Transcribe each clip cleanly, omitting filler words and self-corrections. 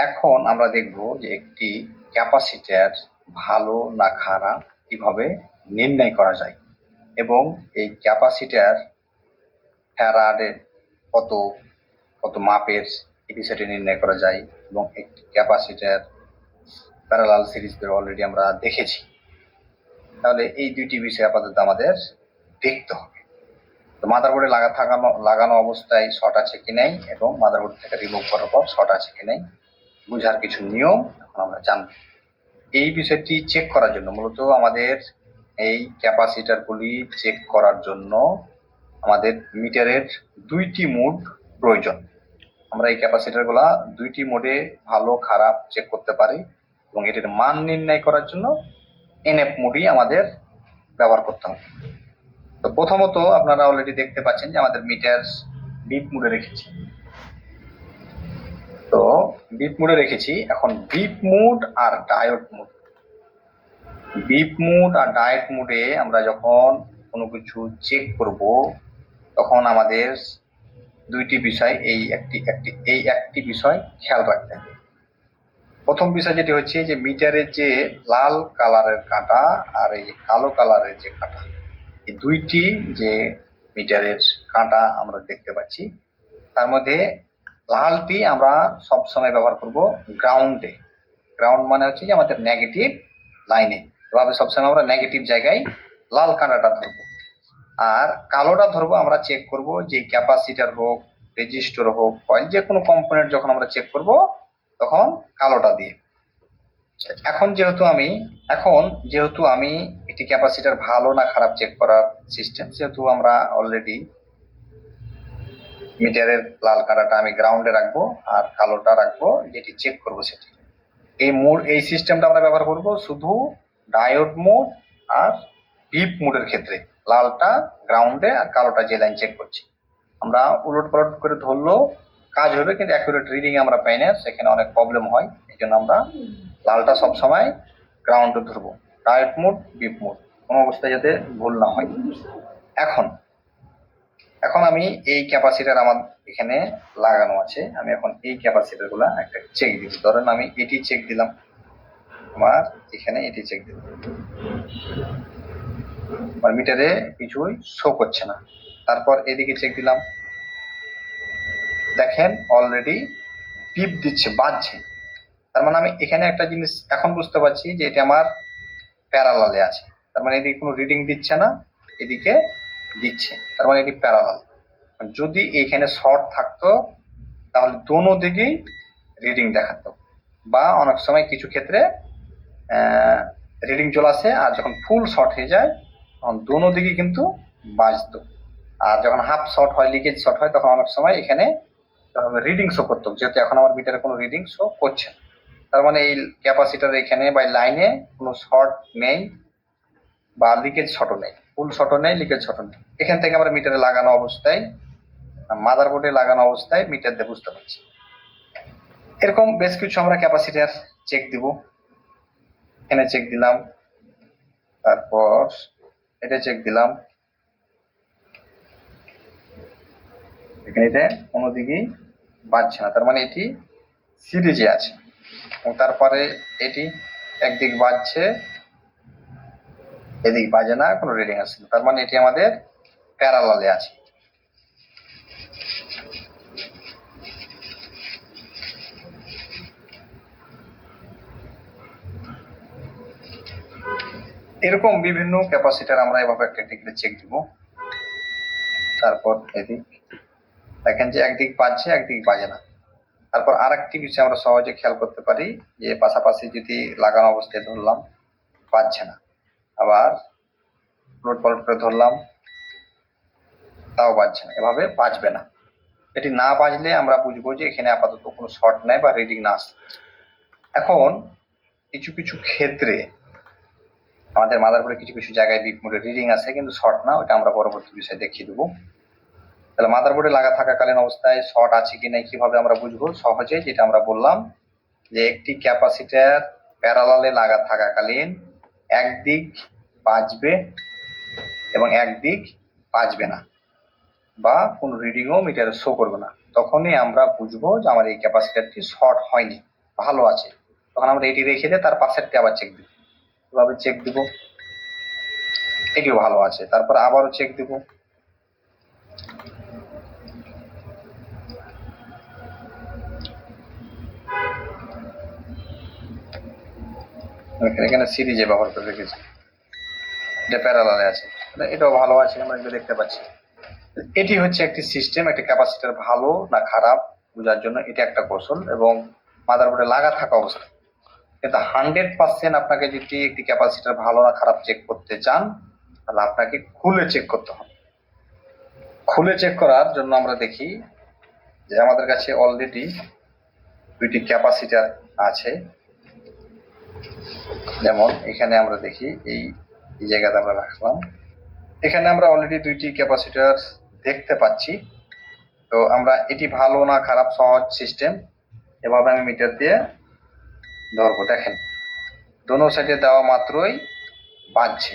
এখন আমরা দেখব যে একটি ক্যাপাসিটর ভালো না খারাপ কিভাবে নির্ণয় করা যায় এবং এই ক্যাপাসিটর ফ্যারাডে কত কত মাপের এই বিষয়টি নির্ণয় করা যায় এবং একটি ক্যাপাসিটর প্যারালাল সিরিজ অলরেডি আমরা দেখেছি। তাহলে এই দুইটি বিষয় আপাতত আমাদের দেখতে হবে। তো মাদারবোর্ডে লাগানো অবস্থায় শর্ট আছে কি নাই এবং মাদারবোর্ড থেকে রিমুভ করার পর শর্ট আছে কি নাই বুঝার কিছু নিয়ম এখন আমরা জানবো। এই বিষয়টি চেক করার জন্য মূলত আমাদের এই ক্যাপাসিটরগুলি চেক করার জন্য আমাদের মিটারের দুইটি মোড প্রয়োজন। আমরা এই ক্যাপাসিটরগুলা দুইটি মোডে ভালো খারাপ চেক করতে পারি এবং এটির মান নির্ণয় করার জন্য এনএফ মোডই আমাদের ব্যবহার করতে হবে। তো প্রথমত আপনারা অলরেডি দেখতে পাচ্ছেন যে আমাদের মিটার বিপ মোডে রেখেছি। তো বিপ মোডে রেখেছি। এখন বিপ মোড আর ডায়োড মোড, বিপ মোড আর ডায়োড মোডে আমরা যখন কোনো কিছু চেক করব তখন আমাদের দুইটি বিষয় এই একটি বিষয় খেয়াল রাখতে হবে। প্রথম বিষয় যেটি হচ্ছে যে মিটারের যে লাল কালারের কাঁটা আর এই কালো কালারের যে কাঁটা, এই দুইটি যে মিটারের কাঁটা আমরা দেখতে পাচ্ছি তার মধ্যে লালটি আমরা সবসময় ব্যবহার করব গ্রাউন্ডে। গ্রাউন্ড মানে হচ্ছে যে আমাদের নেগেটিভ লাইনে, এভাবে সবসময় আমরা নেগেটিভ জায়গায় লাল কাঁটাটা ধরবো। আর কালোটা ধরবো আমরা চেক করব যে ক্যাপাসিটর হোক, রেজিস্টর হোক, কয়েল, যে কোনো কম্পোনেন্ট যখন আমরা চেক করব তখন কালোটা দিয়ে। এখন যেহেতু আমি একটি ক্যাপাসিটর ভালো না খারাপ চেক করার সিস্টেম, সেহেতু আমরা অলরেডি মিটারের লাল কাঁটাটা আমি গ্রাউন্ডে রাখবো আর কালোটা রাখবো যেটি চেক করবো সেটি। এই সিস্টেমটা আমরা ব্যবহার করব শুধু ডায়োড মোড আর বিপ মোডের ক্ষেত্রে। লালটা গ্রাউন্ডে আর কালোটা যে লাইন চেক করছি। আমরা উলট পালট করে ধরলেও কাজ হবে, কিন্তু অ্যাকুরেট রিডিং আমরা পাই না, সেখানে অনেক প্রবলেম হয়। এই জন্য আমরা লালটা সবসময় গ্রাউন্ডে ধরবো, ডায়োড মোড বিপ মোড কোনো অবস্থায় যাতে ভুল না হয়। এখন আমি এই ক্যাপাসিটর আমার এখানে লাগানো আছে, আমি এখন এই ক্যাপাসিটর গুলা একটা চেক দিব। ধরেন আমি এটি চেক দিলাম, আমার এখানে এটি চেক দিলাম, আমার মিটারে কিছুই শো করছে না। তারপর এদিকে চেক দিলাম, দেখেন অলরেডি বিপ দিচ্ছে, বাজছে। তার মানে আমি এখানে একটা জিনিস এখন বুঝতে পারছি যে এটা আমার প্যারালালে আছে। তার মানে এদিকে কোনো রিডিং দিচ্ছে না, এদিকে দিচ্ছে, তার মানে এটি প্যারালাল। যদি এখানে শর্ট থাকতো তাহলে দোনো দিকেই রিডিং দেখাতো, বা অনেক সময় কিছু ক্ষেত্রে রিডিং চলে আসে আর যখন ফুল শর্ট হয়ে যায় তখন দোনো দিকে কিন্তু বাজতো। আর যখন হাফ শর্ট হয়, লিকেজ শর্ট হয়, তখন অনেক সময় এখানে রিডিং শো করতো। যেহেতু এখন আমার মিটারে কোনো রিডিং শো করছে, তার মানে এই ক্যাপাসিটার এখানে বা লাইনে কোনো শর্ট নেই বা লিকেজ শর্টও নেই, ফুল শর্টও নেই, লিকেজ শর্টও নেই। এখান থেকে আমরা মিটারে লাগানো অবস্থায়, মাদারবোর্ডে লাগানো অবস্থায় মিটার দিয়ে বুঝতে পারছি। এরকম বেশ কিছু আমরা ক্যাপাসিটার চেক দিব। এখানে চেক দিলাম, তারপর এটা চেক দিলাম, এখানে এটা কোনো দিকেই বাজছে না, তার মানে এটি সিরিজে আছে। এবং তারপরে এটি একদিক বাজছে, এদিক বাজে না, কোনো রিডিং আসছে না, তার মানে এটি আমাদের প্যারালালে আছে। এরকম বিভিন্ন ক্যাপাসিটার আমরা এভাবে একটা দিকে চেক দিব। তারপর এদিক দেখেন যে একদিক বাজছে, একদিক বাজে না। তারপর আর একটি বিষয় আমরা সহজে খেয়াল করতে পারি যে পাশাপাশি যদি লাগানো অবস্থায় ধরলাম বাজছে না, আবার উলট পালট করে ধরলাম তাও বাজছে না, এভাবে বাজবে না। এটি না বাজলে আমরা বুঝবো যে এখানে আপাতত কোনো শর্ট নাই বা রিডিং না আসছে। এখন কিছু কিছু ক্ষেত্রে আমাদের মাদারবোর্ডে কিছু কিছু জায়গায় বিপ মোডে রিডিং আছে কিন্তু শর্ট না, ওটা আমরা পরবর্তী বিষয়ে দেখিয়ে দেবো। তাহলে মাদারবোর্ডে লাগা থাকাকালীন অবস্থায় শর্ট আছে কি না কিভাবে আমরা বুঝবো? সহজে যেটা আমরা বললাম যে একটি ক্যাপাসিটর প্যারালালে লাগা থাকাকালীন একদিক বাজবে এবং একদিক বাজবে না, বা কোনো রিডিংও মিটারে শো করবে না, তখনই আমরা বুঝবো যে আমার এই ক্যাপাসিটরটি শর্ট হয়নি। ভালো আছে, তখন আমরা এটি রেখে দিয়ে তার পাশেরটি আবার চেক দিব। এভাবে চেক দিব, এটিও ভালো আছে, তারপর আবারও চেক দিব, এখানে সিরিজে ব্যবহার করে রেখেছি, এটা প্যারালালে আছে, এটাও ভালো আছে, আমরা এগুলো দেখতে পাচ্ছি। এটি হচ্ছে একটি সিস্টেম, একটি ক্যাপাসিটর ভালো না খারাপ বোঝার জন্য এটা একটা কৌশল, এবং মাদারবোর্ডে লাগা থাকা অবস্থা। কিন্তু 100% আপনাকে যদি একটি ক্যাপাসিটর ভালো না খারাপ চেক করতে চান, তাহলে আপনাকে খুলে চেক করতে হবে। খুলে চেক করার জন্য আমরা দেখি যে আমাদের কাছে অলরেডি দুইটি ক্যাপাসিটর আছে। যেমন এখানে আমরা দেখি এই জায়গাতে আমরা রাখলাম, এখানে আমরা অলরেডি দুইটি ক্যাপাসিটর দেখতে পাচ্ছি। তো আমরা এটি ভালো না খারাপ সহজ সিস্টেম, এভাবে আমি মিটার দিয়ে ধরবো। দেখেন দোনো সাইডে দেওয়া মাত্রই বাজছে,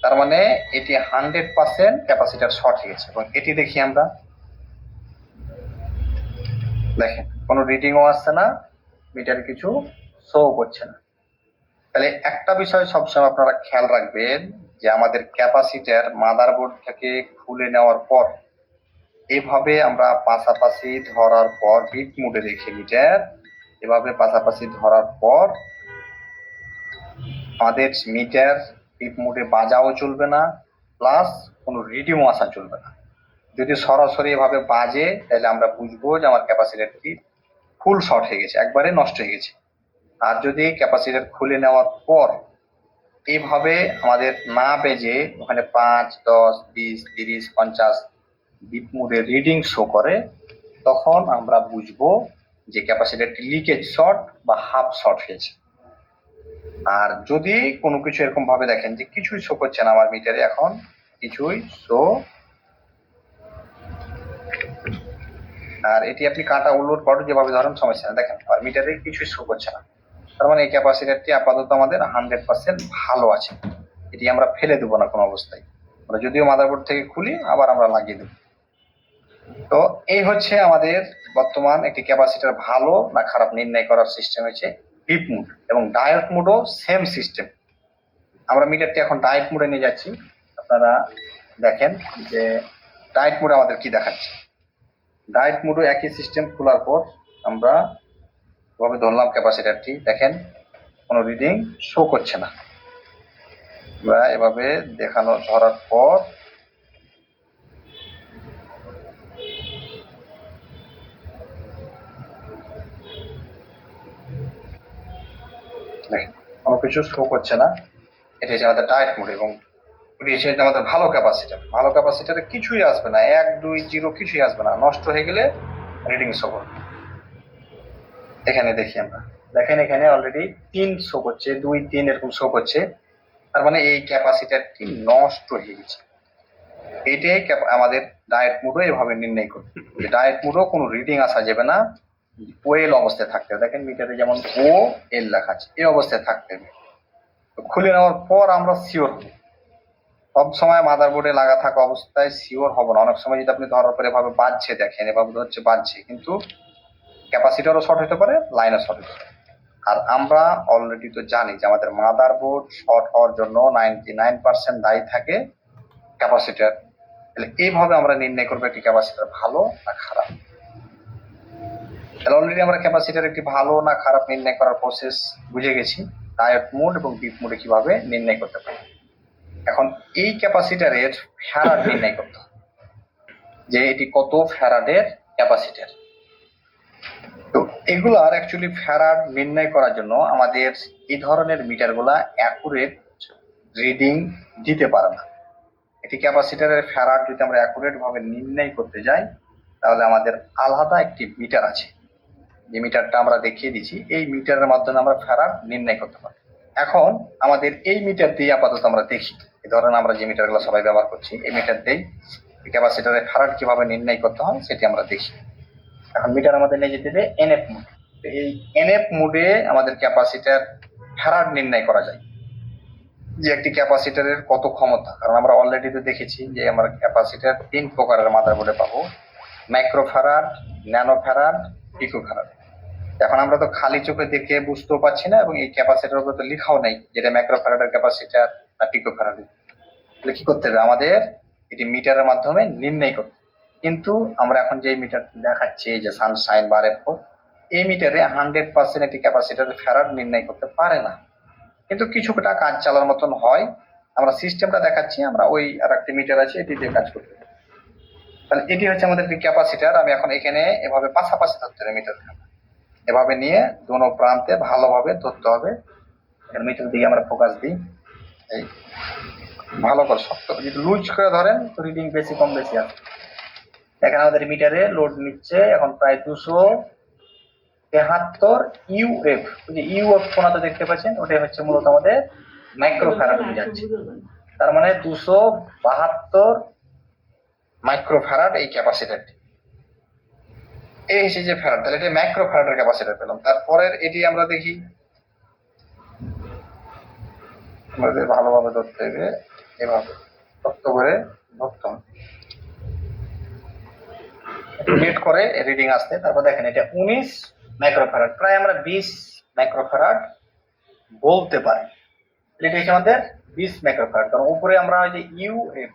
তার মানে এটি 100% ক্যাপাসিটর শর্ট হয়ে গেছে। এবং এটি দেখি আমরা, দেখেন কোনো রিডিংও আসছে না, মিটার কিছু শো করছে না। তাহলে একটা বিষয় সবসময় আপনারা খেয়াল রাখবেন যে আমাদের ক্যাপাসিটর মাদারবোর্ড থেকে খুলে নেওয়ার পর এভাবে আমরা পাশাপাশি ধরার পর বিট মোডে রেখে মিটার এভাবে পাশাপাশি ধরার পর আমাদের মিটার বিট মোডে বাজাও চলবে না, প্লাস কোনো রিডিংও আসা চলবে না। যদি সরাসরি এভাবে বাজে তাহলে আমরা বুঝবো যে আমার ক্যাপাসিটরটি ফুল শর্ট হয়ে গেছে, একবারে নষ্ট হয়ে গেছে। আর যদি ক্যাপাসিটর খুলে নেওয়ার পর এইভাবে আমাদের না বেজে ওখানে 5, 10, 20, 30, 50 বিট মোডে রিডিং শো করে, তখন আমরা বুঝবো যে ক্যাপাসিটরটি লিকেজ শর্ট বা হাফ শর্ট হয়েছে। আর যদি কোনো কিছু এরকম ভাবে দেখেন যে কিছুই শো করছে না আমার মিটারে, এখন কিছুই শো, আর এটি আপনি কাটা উলট পাল্ট যেভাবে ধরেন সমস্যা না, দেখেন আর মিটারে কিছুই শো করছে না, তার মানে এই ক্যাপাসিটরটি আপাতত আমাদের 100% ভালো আছে। এটি আমরা ফেলে দেবো না কোনো অবস্থায়, আমরা যদিও মাদারবোর্ড থেকে খুলি আবার আমরা লাগিয়ে দেবো। তো এই হচ্ছে আমাদের বর্তমান একটি ক্যাপাসিটর ভালো না খারাপ নির্ণয় করার সিস্টেম হচ্ছে ডিপ মোড, এবং ডায়োড মোডও সেম সিস্টেম। আমরা মিটারটি এখন ডায়োড মোডে নিয়ে যাচ্ছি, আপনারা দেখেন যে ডায়োড মোডে আমাদের কি দেখাচ্ছে। ডায়োড মোডও একই সিস্টেম, খোলার পর আমরা এভাবে ধরলাম ক্যাপাসিটরটি, দেখেন কোনো রিডিং শো করছে না। আমরা এভাবে দেখানো ধরার পর দেখেন কোনো কিছু শো করছে না, এটা হচ্ছে আমাদের ডায়োড মোড। এবং এটি হচ্ছে আমাদের ভালো ক্যাপাসিটর, ভালো ক্যাপাসিটরে কিছুই আসবে না, 1, 2, 0 কিছুই আসবে না, নষ্ট হয়ে গেলে রিডিং শো করবে। এখানে দেখি আমরা, দেখেন এখানে অলরেডি 3 শো করছে, 2, 3 এরকম শো করছে, তার মানে এই ক্যাপাসিটরটি নষ্ট হয়ে গেছে। এটাই আমাদের ডায়েট মোডও এভাবে নির্ণয় করবে। ডায়েট মোডও কোনো রিডিং আসা যাবে না, ওয়েল অবস্থায় থাকতে হবে। দেখেন মিটারে যেমন ও এল লেখা আছে, এই অবস্থায় থাকতে হবে। খুলে নেওয়ার পর আমরা শিওর হব। সব সময় মাদারবোর্ডে লাগা থাকা অবস্থায় শিওর হব না। অনেক সময় যদি আপনি ধরার পরে এভাবে বাজছে, দেখেন এভাবে হচ্ছে বাজছে, কিন্তু ক্যাপাসিটরও শর্ট হতে পারে, লাইনও শর্ট হতে পারে। আর আমরা অলরেডি তো জানি যে আমাদের মাদারবোর্ড শর্ট হওয়ার জন্য 99% দায়ী থাকে ক্যাপাসিটর। তাহলে এইভাবে আমরা নির্ণয় করবো একটি ক্যাপাসিটর ভালো না খারাপ। তাহলে অলরেডি আমরা ক্যাপাসিটর একটি ভালো না খারাপ নির্ণয় করার প্রসেস বুঝে গেছি, ডায়োড মোড এবং ডিপ মোডে কিভাবে নির্ণয় করতে পারি। এখন এই ক্যাপাসিটরের ফ্যারাড নির্ণয় করতে হবে, যে এটি কত ফ্যারাডের ক্যাপাসিটর। তো এগুলার অ্যাকচুয়ালি ফ্যারাড নির্ণয় করার জন্য আমাদের এই ধরনের মিটারগুলা অ্যাকুরেট রিডিং দিতে পারে না। একটি ক্যাপাসিটরের ফ্যারাড যদি আমরা অ্যাকুরেট ভাবে নির্ণয় করতে যাই, তাহলে আমাদের আলাদা একটি মিটার আছে, যে মিটারটা আমরা দেখিয়ে দিচ্ছি। এই মিটারের মাধ্যমে আমরা ফ্যারাড নির্ণয় করতে পারি। এখন আমাদের এই মিটার দিয়ে আপাতত আমরা দেখি, এই ধরনের আমরা যে মিটারগুলো সবাই ব্যবহার করছি, এই মিটার দিয়ে ক্যাপাসিটরের ফ্যারাড কিভাবে নির্ণয় করতে হয় সেটি আমরা দেখি। এখন মিটার আমাদের নিয়ে যেতে হবে এনএফ মোড। এই এনএফ মোডে আমাদের ক্যাপাসিটর ফ্যারাড নির্ণয় করা যায়, যে একটি ক্যাপাসিটরের কত ক্ষমতা। কারণ আমরা অলরেডি তো দেখেছি যে আমরা ক্যাপাসিটর 3 প্রকারের মাদারবোর্ডে পাবো, মাইক্রো ফ্যারাড, ন্যানো ফ্যারাড, পিকো ফ্যারাড। এখন আমরা তো খালি চোখে দেখে বুঝতেও পারছি না, এবং এই ক্যাপাসিটার উপরে তো লেখাও নাই যেটা মাইক্রোফ্যারাডের ক্যাপাসিটার না পিকোফ্যারাডের। তাহলে কি করতে হবে আমাদের? এটি মিটারের মাধ্যমে নির্ণয় করতে। কিন্তু আমরা এখন যে মিটার দেখাচ্ছি, যে সানশাইন বা রেফো, এই মিটারে 100% একটি ক্যাপাসিটারের ফ্যারাড নির্ণয় করতে পারে না, কিন্তু কিছুটা কাজ চালার মতন হয়। আমরা সিস্টেমটা দেখাচ্ছি, আমরা ওই আর একটি মিটার আছে এটি দিয়ে কাজ করতে পারি। তাহলে এটি হচ্ছে আমাদের ক্যাপাসিটার। আমি এখন এখানে এভাবে পাশাপাশি ধরতে হবে মিটার, এভাবে নিয়ে দোনো প্রান্তে ভালোভাবে ধরতে হবে। মিটার দিকে আমরা ফোকাস দিই, এই ভালো করে শক্ত, যদি লুজ করে ধরেন তো রিডিং বেশি কম বেশি আছে। এখানে আমাদের মিটারে লোড নিচ্ছে এখন প্রায় 273 ইউএফ। যে ইউএফ কোনাতে দেখতে পাচ্ছেন, ওটাই হচ্ছে মূলত আমাদের মাইক্রোফ্যারাড হয়ে যাচ্ছে। তার মানে 272 মাইক্রোফ্যারাড এই ক্যাপাসিটারটি। এই হচ্ছে যে ফ্যারাড, তাহলে এটা মাইক্রোফ্যারাডের ক্যাপাসিটার পেলাম। তারপরের এটি আমরা দেখি, আমাদের ভালোভাবে ধরতে হবে, এভাবে শক্ত করে ধরতে হবে, লেট করে রিডিং আসতে। তারপর দেখেন এটা 19 মাইক্রোফ্যারাড, প্রায় আমরা 20 মাইক্রোফ্যারাড বলতে পারি। এটা হচ্ছে আমাদের 20 মাইক্রোফ্যারাড, কারণ উপরে আমরা ওই যে ইউএফ,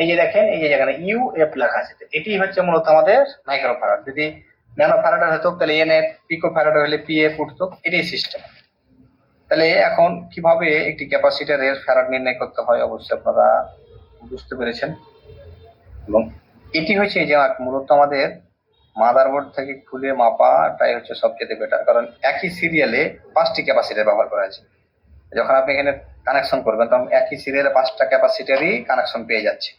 এই যে দেখেন এই যে যেখানে ইউএফ লেখা আছে, এটি হচ্ছে মূলত আমাদের মাইক্রোফ্যারাড। যদি ন্যানো ফ্যারাড হতো তাহলে এনএফ, পিকো ফ্যারাড হলে পিএফ উঠতো, এটাই সিস্টেম। তাহলে এখন কিভাবে একটি ক্যাপাসিটরের ফ্যারাড নির্ণয় করতে হয় অবশ্যই আপনারা বুঝতে পেরেছেন। এবং এটি হচ্ছে যে মূলত আমাদের মাদারবোর্ড থেকে খুলে মাপাটাই হচ্ছে সবচেয়ে বেটার, কারণ একই সিরিয়ালে 5টি ক্যাপাসিটর ব্যবহার করা আছে। যখন আপনি এখানে কানেকশন করবেন তখন একই সিরিয়ালে 5টা ক্যাপাসিটারই কানেকশন পেয়ে যাচ্ছে।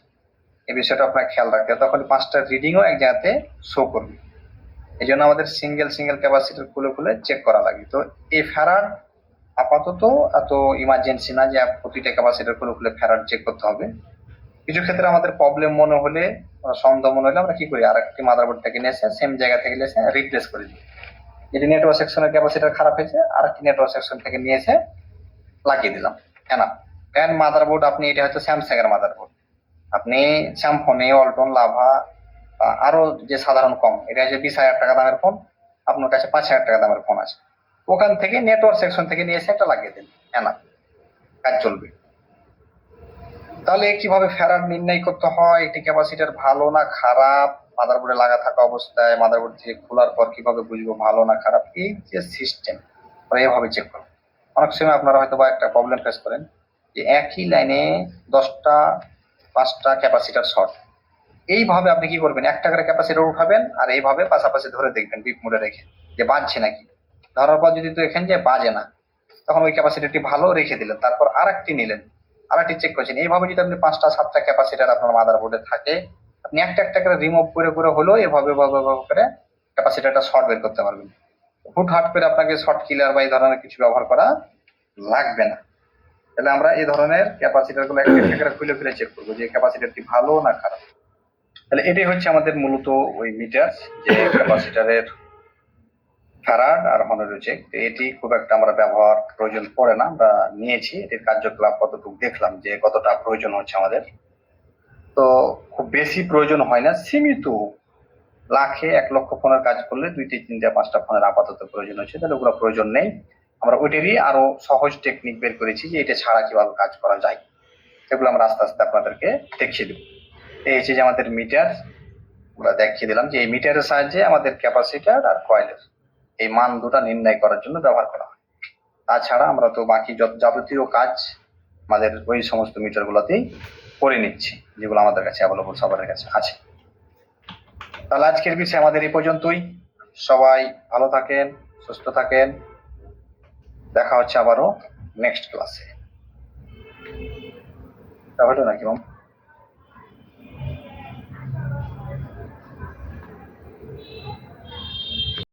এই বিষয়টা আপনার খেয়াল রাখতে হবে, তখন 5টার রিডিংও এক জায়গাতে শো করবে। এই জন্য আমাদের সিঙ্গেল ক্যাপাসিটার খুলে খুলে চেক করা লাগে। তো এই ফ্যারাড আপাতত এত ইমার্জেন্সি না যে প্রতিটা ক্যাপাসিটার খুলে খুলে ফ্যারাড চেক করতে হবে। কিছু ক্ষেত্রে আমাদের প্রবলেম মনে হলে, সন্দেহ মনে হলে আমরা কি করি, আর একটি মাদারবোর্ড থেকে নিয়ে এসে সেম জায়গা থেকে নিয়ে এসে রিপ্লেস করে দিই। যেটি নেটওয়ার্ক সেকশনের ক্যাপাসিটার খারাপ হয়েছে, আর একটি নেটওয়ার্ক সেকশন থেকে নিয়ে এসে লাগিয়ে দিলাম। কেন মাদারবোর্ড, আপনি এটা হয়তো স্যামসাং এর মাদারবোর্ড, আপনি স্যামফোনে, অল্টন, লাভা আরো যে সাধারণ কম, এটা হচ্ছে 20,000 টাকা দামের ফোন, আপনার কাছে 5,000 টাকা দামের ফোন আছে, ওখান থেকে নেটওয়ার্ক সেকশন থেকে নিয়ে এসে একটা লাগিয়ে দিন, কাজ চলবে। তাহলে কিভাবে ফ্যারাড নির্ণয় করতে হয়, একটি ক্যাপাসিটার ভালো না খারাপ, মাদারবোর্ডে লাগা থাকা অবস্থায় মাদারবোর্ড থেকে খোলার পর কিভাবে বুঝবো ভালো না খারাপ, এই যে সিস্টেম এভাবে চেক করবো। অনেক সময় আপনারা হয়তো বা একটা প্রবলেম ফেস করেন যে একই লাইনে 10টা 5টা ক্যাপাসিটার শর্ট। এইভাবে আপনি কি করবেন, একটা করে ক্যাপাসিটার উঠাবেন আর এইভাবে পাশাপাশি ধরে দেখবেন বিপ মোডে রেখে যে বাজছে নাকি। ধরার পর যদি তো এখানে যে বাজে না, তখন ওই ক্যাপাসিটারটি ভালো রেখে দিলেন, তারপর আর একটি নিলেন, আর একটি চেক করছেন। এইভাবে যদি আপনি 5টা 7টা ক্যাপাসিটার আপনার মাদারবোর্ডে থাকে, আপনি একটা একটা করে রিমুভ করে করে হলেও এভাবে করে ক্যাপাসিটারটা শর্ট বের করতে পারবেন। হুটহাট করে আপনাকে শর্ট কিলার বা এই ধরনের কিছু ব্যবহার করা লাগবে না। তাহলে আমরা এই ধরনের ক্যাপাসিটার গুলো একটা একটা করে খুলে খুলে চেক করবো যে ক্যাপাসিটারটি ভালো না খারাপ। তাহলে এটাই হচ্ছে আমাদের মূলত ওই মিটার, যে ক্যাপাসিটারের ফ্যারাড আর হর্নের চেক। এটি খুব একটা আমরা ব্যবহার প্রয়োজন পড়ে না, আমরা নিয়েছি, এটির কার্যকলাপ কতটুকু দেখলাম যে কতটা প্রয়োজন হচ্ছে আমাদের। তো খুব বেশি প্রয়োজন হয় না, সীমিত লাখে 1 লক্ষ ফোনের কাজ করলে 2টি 3টা 5টা ফোনের আপাতত প্রয়োজন হচ্ছে, তাহলে ওগুলো প্রয়োজন নেই। আমরা ওইটারই আরো সহজ টেকনিক বের করেছি যে এটা ছাড়া কিভাবে কাজ করা যায়, সেগুলো আমরা আস্তে আস্তে আপনাদেরকে দেখিয়ে দেব। এই হচ্ছে যে আমাদের মিটার, আমরা দেখিয়ে দিলাম যে এই মিটারের সাহায্যে আমাদের ক্যাপাসিটার আর কয়েলের এই মান দুটা নির্ণয় করার জন্য ব্যবহার করা হয়। তাছাড়া আমরা তো বাকি যাবতীয় কাজ আমাদের ওই সমস্ত মিটার গুলোতেই করে নিচ্ছি, যেগুলো আমাদের কাছে অ্যাভেলেবল সবার কাছে আছে। তাহলে আজকের বিষয় আমাদের এই পর্যন্তই। সবাই ভালো থাকেন, সুস্থ থাকেন, দেখা হচ্ছে আবারও নেক্সট ক্লাসে। তাহলে নাকি মাম?